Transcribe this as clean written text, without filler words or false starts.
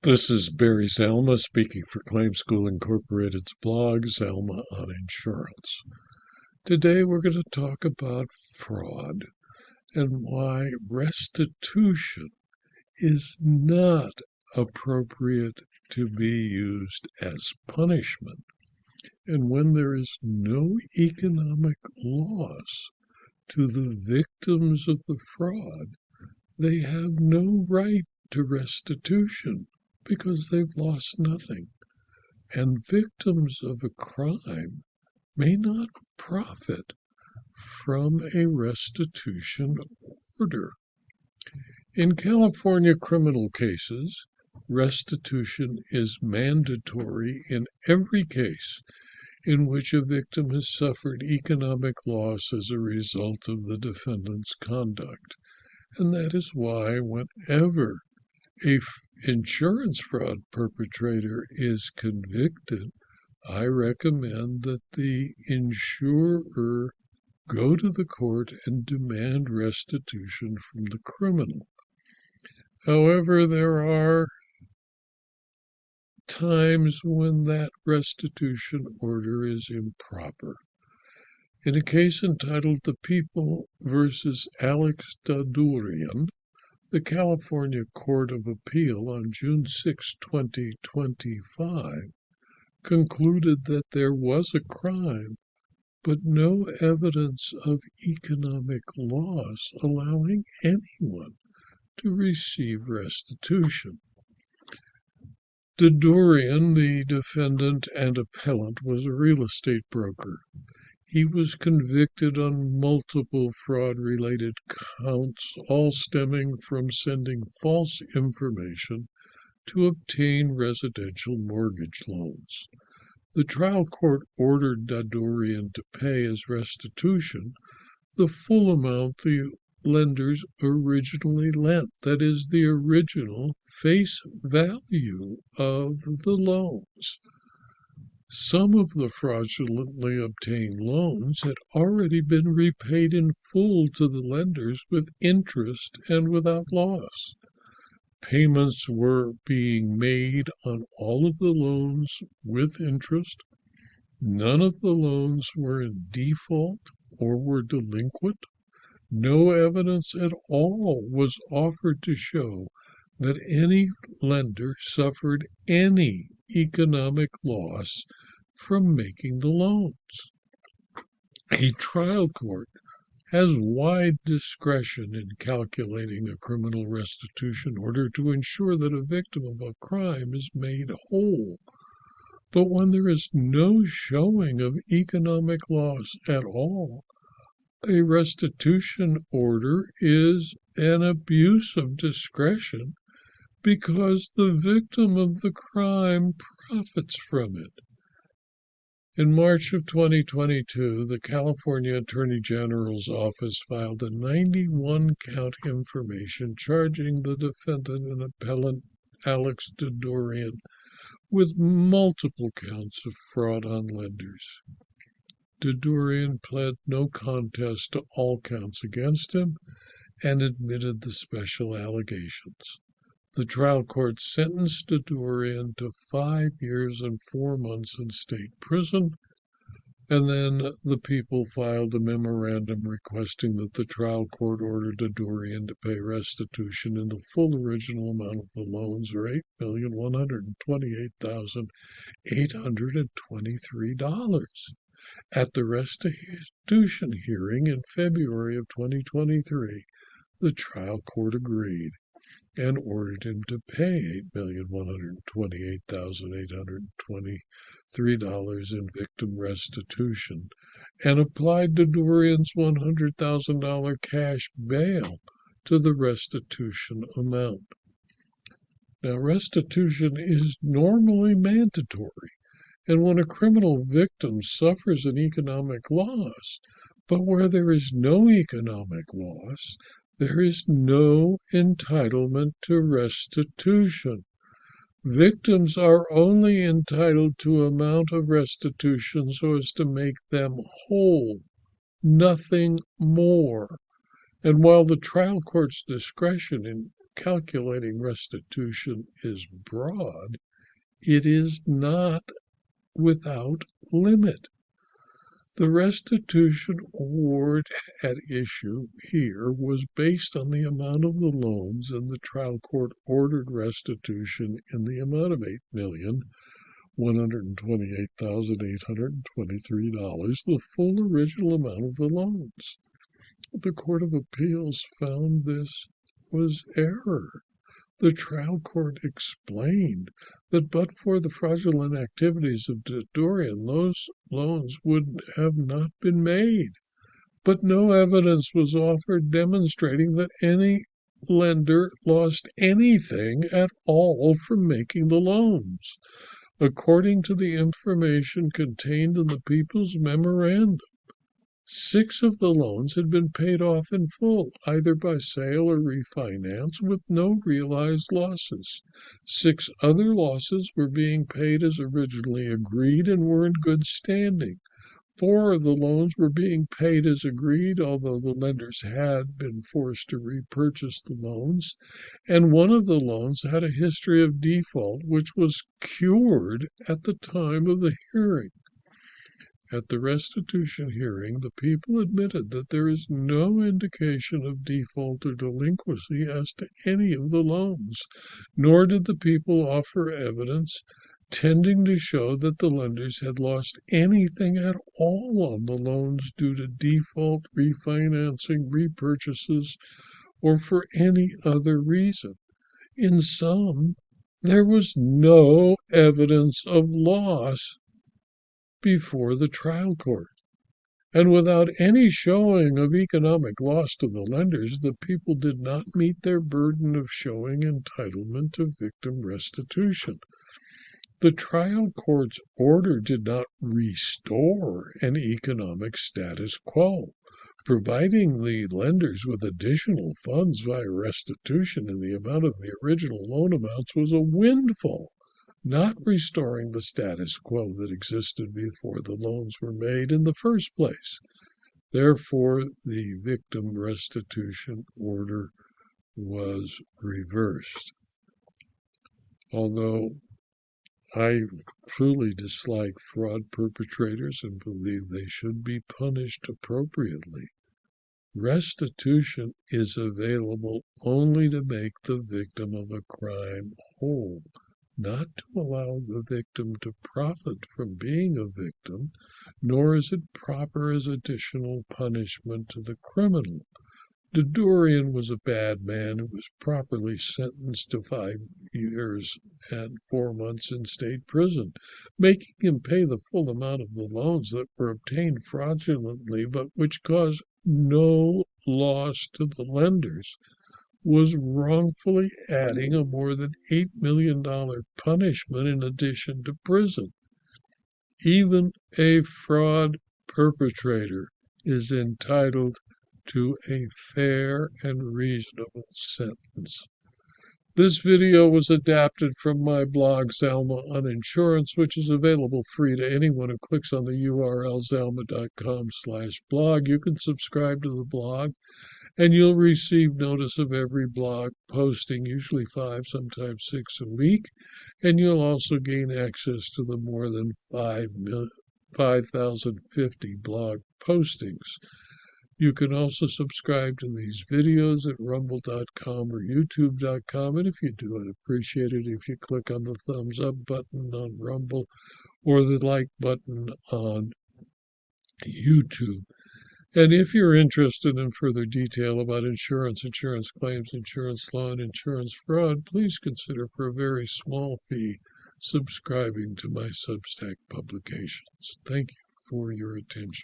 This is Barry Zalma speaking for Claim School Incorporated's blog, Zalma on Insurance. Today we're going to talk about fraud and why restitution is not appropriate to be used as punishment, and when there is no economic loss to the victims of the fraud, they have no right to restitution because they've lost nothing. And victims of a crime may not profit from a restitution order. In California criminal cases, restitution is mandatory in every case in which a victim has suffered economic loss as a result of the defendant's conduct. And that is why whenever an insurance fraud perpetrator is convicted, I recommend that the insurer go to the court and demand restitution from the criminal. However, there are times when that restitution order is improper. In a case entitled The People versus Alex Dadourian, the California Court of Appeal on June 6, 2025, concluded that there was a crime, but no evidence of economic loss allowing anyone to receive restitution. Dadourian, the defendant and appellant, was a real estate broker. He was convicted on multiple fraud-related counts, all stemming from sending false information to obtain residential mortgage loans. The trial court ordered Dadourian to pay as restitution the full amount the lenders originally lent, that is, the original face value of the loans. Some of the fraudulently obtained loans had already been repaid in full to the lenders with interest and without loss. Payments were being made on all of the loans with interest. None of the loans were in default or were delinquent. No evidence at all was offered to show that any lender suffered any economic loss from making the loans. A trial court has wide discretion in calculating a criminal restitution order to ensure that a victim of a crime is made whole. But when there is no showing of economic loss at all, a restitution order is an abuse of discretion because the victim of the crime profits from it. In March of 2022, the California Attorney General's office filed a 91-count information charging the defendant and appellant Alex Dadourian with multiple counts of fraud on lenders. Dadourian pled no contest to all counts against him and admitted the special allegations. The trial court sentenced Dadourian to 5 years and 4 months in state prison, and then the people filed a memorandum requesting that the trial court order Dadourian to pay restitution in the full original amount of the loans, or $8,128,823. At the restitution hearing in February of 2023, the trial court agreed and ordered him to pay $8,128,823 in victim restitution and applied Dadourian's $100,000 cash bail to the restitution amount. Now, restitution is normally mandatory, and when a criminal victim suffers an economic loss, but where there is no economic loss, there is no entitlement to restitution. Victims are only entitled to amount of restitution so as to make them whole, nothing more. And while the trial court's discretion in calculating restitution is broad, it is not without limit. The restitution award at issue here was based on the amount of the loans, and the trial court ordered restitution in the amount of $8,128,823, the full original amount of the loans. The Court of Appeals found this was error. The trial court explained that but for the fraudulent activities of Dadourian, those loans would have not been made. But no evidence was offered demonstrating that any lender lost anything at all from making the loans, according to the information contained in the People's Memorandum. 6 of the loans had been paid off in full, either by sale or refinance, with no realized losses. 6 other losses were being paid as originally agreed and were in good standing. 4 of the loans were being paid as agreed, although the lenders had been forced to repurchase the loans, and 1 of the loans had a history of default, which was cured at the time of the hearing. At the restitution hearing, the people admitted that there is no indication of default or delinquency as to any of the loans, nor did the people offer evidence tending to show that the lenders had lost anything at all on the loans due to default, refinancing, repurchases, or for any other reason. In sum, there was no evidence of loss before the trial court. And without any showing of economic loss to the lenders, the people did not meet their burden of showing entitlement to victim restitution. The trial court's order did not restore an economic status quo. Providing the lenders with additional funds via restitution in the amount of the original loan amounts was a windfall, not restoring the status quo that existed before the loans were made in the first place. Therefore, the victim restitution order was reversed. Although I truly dislike fraud perpetrators and believe they should be punished appropriately, restitution is available only to make the victim of a crime whole, not to allow the victim to profit from being a victim, nor is it proper as additional punishment to the criminal. Dadourian was a bad man who was properly sentenced to 5 years and 4 months in state prison. Making him pay the full amount of the loans that were obtained fraudulently, but which caused no loss to the lenders, was wrongfully adding a more than $8 million punishment in addition to prison. Even a fraud perpetrator is entitled to a fair and reasonable sentence. This video was adapted from my blog, Zalma on Insurance, which is available free to anyone who clicks on the URL zalma.com/blog. You can subscribe to the blog, and you'll receive notice of every blog posting, usually 5, sometimes 6 a week, and you'll also gain access to the more than 5,050 blog postings. You can also subscribe to these videos at rumble.com or youtube.com, and if you do, I'd appreciate it if you click on the thumbs up button on Rumble or the like button on YouTube. And if you're interested in further detail about insurance, insurance claims, insurance law, and insurance fraud, please consider, for a very small fee, subscribing to my Substack publications. Thank you for your attention.